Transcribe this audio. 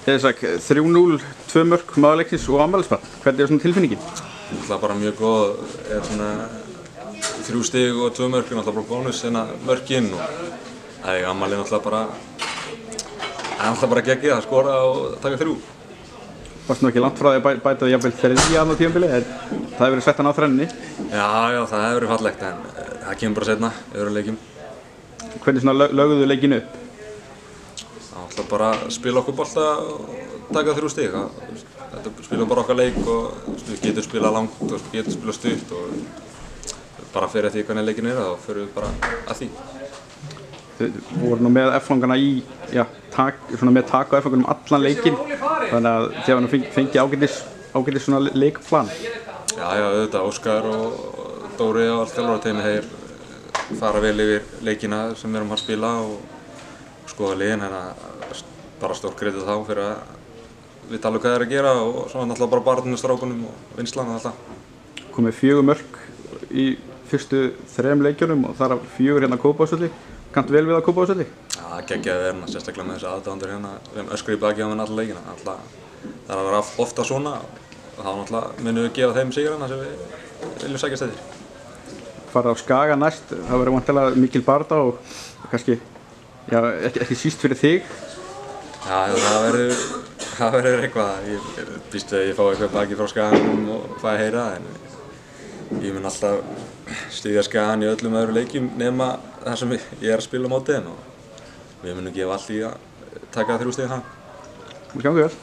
Ísak, 3-0, 2 mörk, maðurleiksins og afmælisbarn. Hvernig svona tilfinningin? Það bara mjög góð, svona 3 stig og 2 mörk, náttúrulega bara bónus mörkin og það er afmælið náttúrulega bara geggið að skora og taka 3. Varst nú ekki langt frá því að bæta því jafnvel 3 á tímabili, en það hefur verið sett á þrenninni. Já, það hefur verið fallegt en það kemur bara seinna, öðrum leikjum. Hvernig svona lögðu leikinn upp? Það ætla bara að spila okkur bolta og taka 3 stig. Þetta spila bara okkar leik og við getum spilað langt og við getum spilað stutt og bara fyrir því hvernig leikin þá fyrir við bara að því. Þið voru nú með F-fangana með tak á F-fangunum allan leikinn, þannig að þið hafa nú fengið ágætis svona leikplan. Já, auðvitað, Óskar og Dóri og allt þjálfarateymi þeir fara vel yfir leikina sem við erum að spila og skoða liðin, bara stórt kredit þá fyrir að vita alveg hvað þeir að gera og svo náttúrulega bara barninu, strákunum og vinslan og alltaf. Komið 4 mörk í fyrstu 3 leikjunum og þar af 4 hérna á Kópavogsvelli. Kanntu vel við á Kópavogsvelli? Já, geggjaði hérna, sérstaklega með þessi aðdáendur hérna, við höfum öskri í baki á henni alla leikina. Það er að vera ofta svona og þá náttúrulega munum við gefa þeim sigurinn sem við viljum sækjast eftir. Farið á Skaga næst, það verður væntanlega mikil barátta og kannski, ekki síst fyrir þig. Já, það verður eitthvað. Ég býst við að ég fái eitthvað baki frá Skaganum og fæ að heyra en ég mun alltaf styðja Skagan í öllum öðrum leikjum nema það sem ég er að spila á móti og við munum gefa allt í að taka 3 stig þaðan. Gangi vel.